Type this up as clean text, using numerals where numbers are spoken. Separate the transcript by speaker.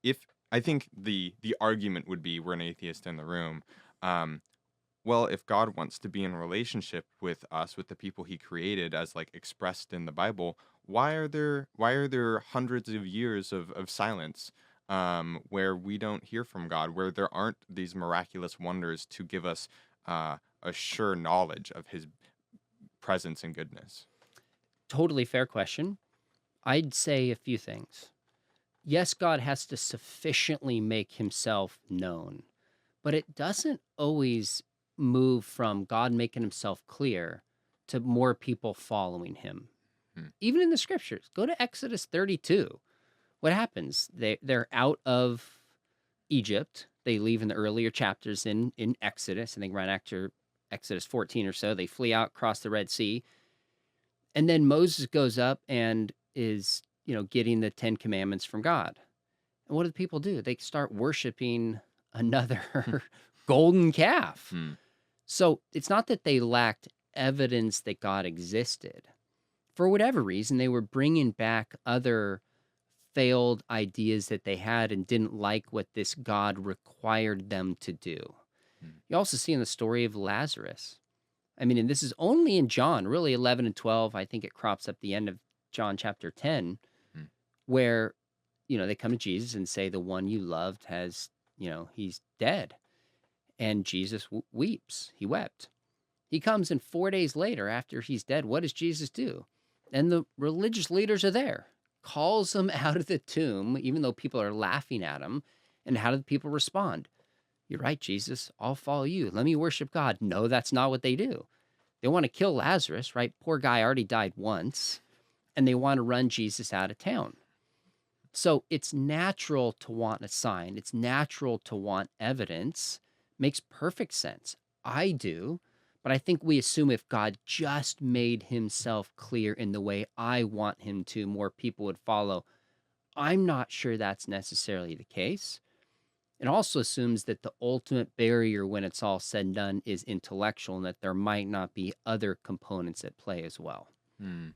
Speaker 1: if I think the argument would be, we're an atheist in the room. Um, well, if God wants to be in relationship with us, with the people He created, as like expressed in the Bible, why are there hundreds of years of silence, where we don't hear from God, where there aren't these miraculous wonders to give us a sure knowledge of His presence and goodness?
Speaker 2: Totally fair question. I'd say a few things. Yes, God has to sufficiently make himself known, but it doesn't always move from God making himself clear to more people following him.
Speaker 1: Hmm.
Speaker 2: Even in the scriptures, go to Exodus 32. What happens? They're out of Egypt. They leave in the earlier chapters in Exodus. I think right after Exodus 14 or so, they flee out, cross the Red Sea. And then Moses goes up and is, getting the 10 commandments from God. And what do the people do? They start worshiping another golden calf.
Speaker 1: Hmm.
Speaker 2: So it's not that they lacked evidence that God existed. For whatever reason, they were bringing back other failed ideas that they had and didn't like what this God required them to do.
Speaker 1: Hmm.
Speaker 2: You also see in the story of Lazarus. I mean, and this is only in John, really 11 and 12. I think it crops up the end of John chapter 10,
Speaker 1: Hmm.
Speaker 2: where, they come to Jesus and say, the one you loved has, he's dead. And Jesus weeps. He wept. He comes, and 4 days later, after he's dead, what does Jesus do? And the religious leaders are there, calls him out of the tomb, even though people are laughing at him. And how do the people respond? You're right, Jesus. I'll follow you. Let me worship God. No, that's not what they do. They want to kill Lazarus, right? Poor guy already died once, and they want to run Jesus out of town. So it's natural to want a sign. It's natural to want evidence. Makes perfect sense. I do. But I think we assume if God just made himself clear in the way I want him to, more people would follow. I'm not sure that's necessarily the case. It also assumes that the ultimate barrier when it's all said and done is intellectual and that there might not be other components at play as well.
Speaker 1: Hmm.